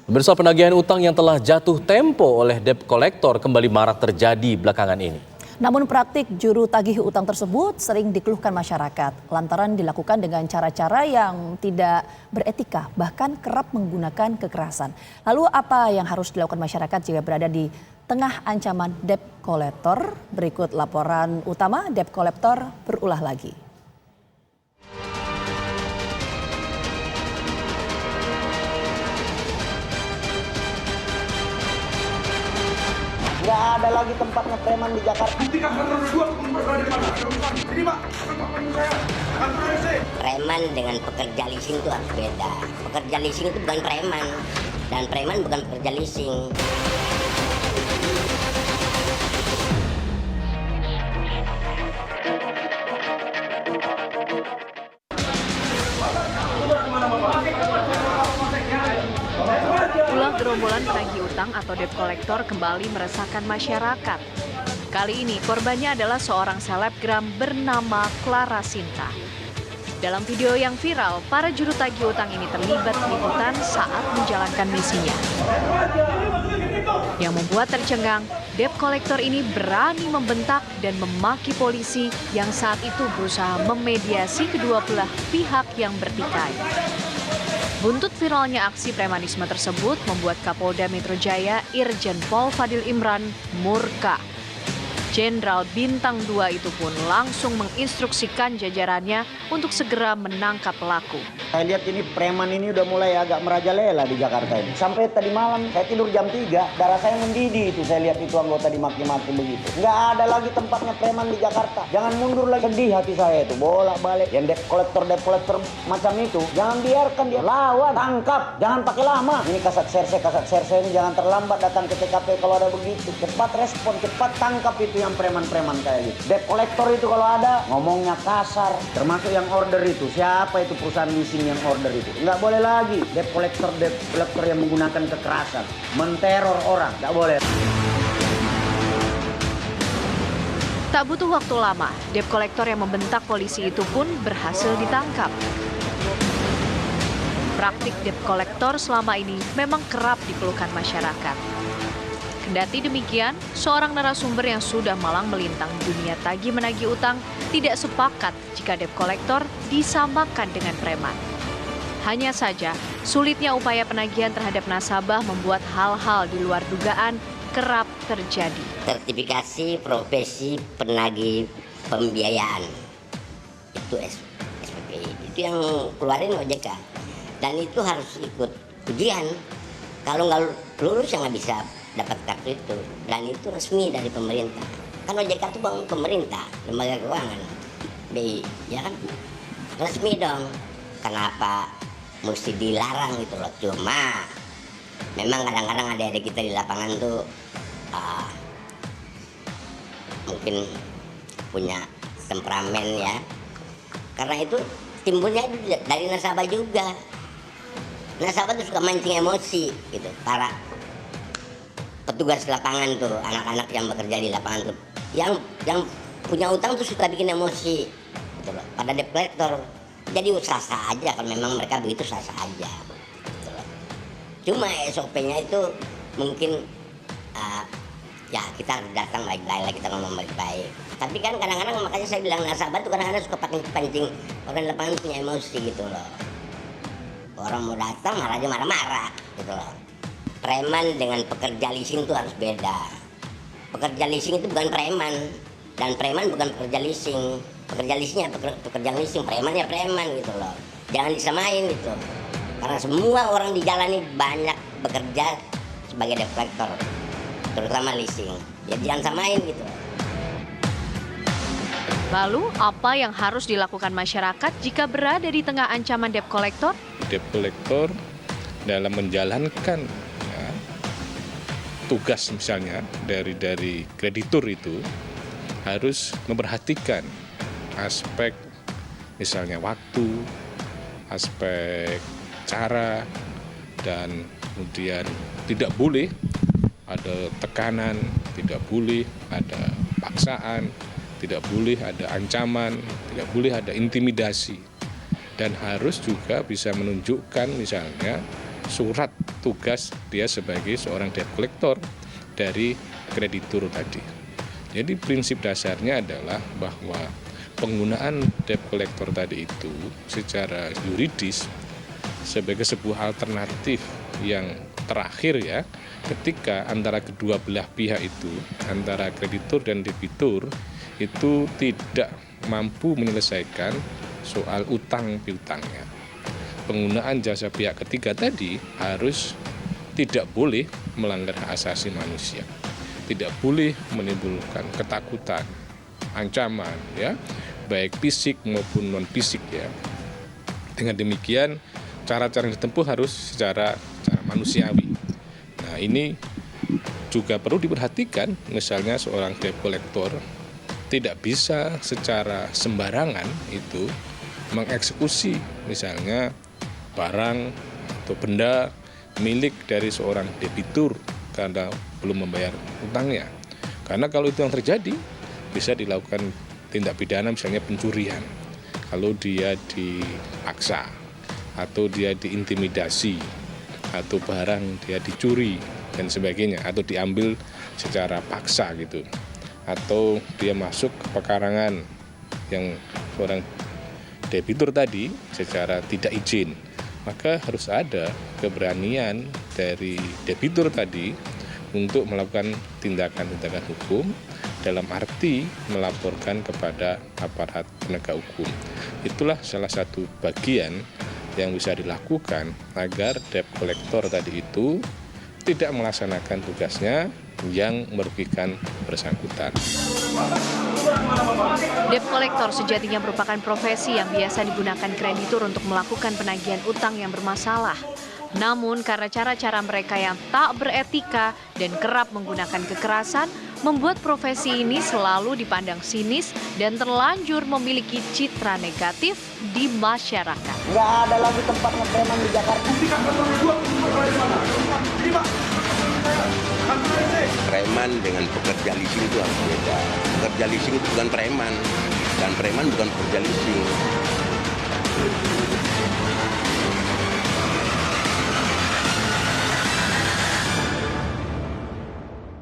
Pemirsa, penagihan utang yang telah jatuh tempo oleh debt collector kembali marak terjadi belakangan ini. Namun praktik juru tagih utang tersebut sering dikeluhkan masyarakat lantaran dilakukan dengan cara-cara yang tidak beretika, bahkan kerap menggunakan kekerasan. Lalu apa yang harus dilakukan masyarakat jika berada di tengah ancaman debt collector? Berikut laporan utama debt collector berulah lagi. Nggak ada lagi tempatnya preman di Jakarta. Preman dengan pekerja leasing itu harus beda. Pekerja leasing itu bukan preman, dan preman bukan pekerja leasing. Ulah gerombolan penagih utang atau debt collector kembali meresahkan masyarakat. Kali ini korbannya adalah seorang selebgram bernama Clara Sinta. Dalam video yang viral, para juru tagih utang ini terlibat keributan saat menjalankan misinya. Yang membuat tercengang, debt collector ini berani membentak dan memaki polisi yang saat itu berusaha memediasi kedua belah pihak yang bertikai. Buntut viralnya aksi premanisme tersebut membuat Kapolda Metro Jaya Irjen Pol Fadil Imran murka. Jenderal Bintang 2 itu pun langsung menginstruksikan jajarannya untuk segera menangkap pelaku. Saya lihat ini preman ini udah mulai agak merajalela di Jakarta ini. Sampai tadi malam saya tidur jam 3, darah saya mendidih itu saya lihat itu anggota dimaki-maki begitu. Nggak ada lagi tempatnya preman di Jakarta. Jangan mundur lagi, sedih hati saya itu. Bolak-balik yang debt collector macam itu. Jangan biarkan dia lawan, tangkap, jangan pakai lama. Ini kasat serse ini jangan terlambat datang ke TKP kalau ada begitu. Cepat respon, cepat tangkap itu yang preman-preman kayak gitu. Debt collector itu kalau ada ngomongnya kasar, termasuk yang order itu. Siapa itu perusahaan leasing yang order itu? Nggak boleh lagi debt collector yang menggunakan kekerasan, menteror orang, nggak boleh. Tak butuh waktu lama, debt collector yang membentak polisi itu pun berhasil ditangkap. Praktik debt collector selama ini memang kerap dikeluhkan masyarakat. Kendati demikian, seorang narasumber yang sudah malang melintang dunia tagih menagih utang tidak sepakat jika debt collector disamakan dengan preman. Hanya saja, sulitnya upaya penagihan terhadap nasabah membuat hal-hal di luar dugaan kerap terjadi. Sertifikasi profesi penagih pembiayaan itu SPP, itu yang keluarin OJK, dan itu harus ikut ujian. Kalau nggak lulus ya nggak bisa dapat kartu itu, dan itu resmi dari pemerintah. Kan OJK itu bank pemerintah, lembaga keuangan, BI, ya kan? Resmi dong. Kenapa mesti dilarang gitu loh? Cuma memang kadang-kadang adik-adik kita di lapangan tuh mungkin punya temperamen ya. Karena itu timbulnya dari nasabah juga. Nasabah tuh suka mancing emosi gitu. Para petugas lapangan tuh, anak-anak yang bekerja di lapangan tuh, yang punya utang tuh suka bikin emosi gitu loh, pada debt collector. Jadi sah-sah aja kalau memang mereka begitu, sah-sah aja gitu loh. Cuma SOP-nya itu mungkin ya kita harus datang baik-baik lah, kita ngomong baik-baik. Tapi kan kadang-kadang makanya saya bilang nasabah tuh kadang-kadang suka pancing orang di lapangan punya emosi gitu loh. Orang mau datang malah aja marah-marah gitu loh. Preman dengan pekerja leasing itu harus beda. Pekerja leasing itu bukan preman, dan preman bukan pekerja leasing. Pekerja leasingnya pekerja leasing, preman ya preman gitu loh. Jangan disamain gitu. Karena semua orang di jalan ini banyak bekerja sebagai debt collector, terutama leasing. Ya jangan samain gitu. Lalu, apa yang harus dilakukan masyarakat jika berada di tengah ancaman debt collector? Debt collector dalam menjalankan tugas misalnya dari kreditur itu harus memperhatikan aspek misalnya waktu, aspek cara, dan kemudian tidak boleh ada tekanan, tidak boleh ada paksaan, tidak boleh ada ancaman, tidak boleh ada intimidasi. Dan harus juga bisa menunjukkan misalnya surat tugas dia sebagai seorang debt collector dari kreditur tadi. Jadi prinsip dasarnya adalah bahwa penggunaan debt collector tadi itu secara yuridis sebagai sebuah alternatif yang terakhir ya, ketika antara kedua belah pihak itu, antara kreditur dan debitur itu tidak mampu menyelesaikan soal utang piutangnya. Penggunaan jasa pihak ketiga tadi harus tidak boleh melanggar hak asasi manusia, tidak boleh menimbulkan ketakutan, ancaman ya, baik fisik maupun non fisik ya. Dengan demikian cara-cara yang ditempuh harus secara manusiawi. Nah, ini juga perlu diperhatikan, misalnya seorang debt collector tidak bisa secara sembarangan itu mengeksekusi misalnya barang atau benda milik dari seorang debitur karena belum membayar utangnya. Karena kalau itu yang terjadi, bisa dilakukan tindak pidana misalnya pencurian. Kalau dia dipaksa, atau dia diintimidasi, atau barang dia dicuri, dan sebagainya, atau diambil secara paksa gitu. Atau dia masuk ke pekarangan yang seorang debitur tadi secara tidak izin, maka harus ada keberanian dari debitur tadi untuk melakukan tindakan-tindakan hukum dalam arti melaporkan kepada aparat penegak hukum. Itulah salah satu bagian yang bisa dilakukan agar debt collector tadi itu tidak melaksanakan tugasnya yang merugikan bersangkutan. Debt collector sejatinya merupakan profesi yang biasa digunakan kreditur untuk melakukan penagihan utang yang bermasalah. Namun karena cara-cara mereka yang tak beretika dan kerap menggunakan kekerasan, membuat profesi ini selalu dipandang sinis dan terlanjur memiliki citra negatif di masyarakat. Nggak ada lagi tempatnya preman di Jakarta. Preman dengan pekerja leasing itu harus beda. Pekerja leasing itu bukan preman, dan preman bukan pekerja leasing.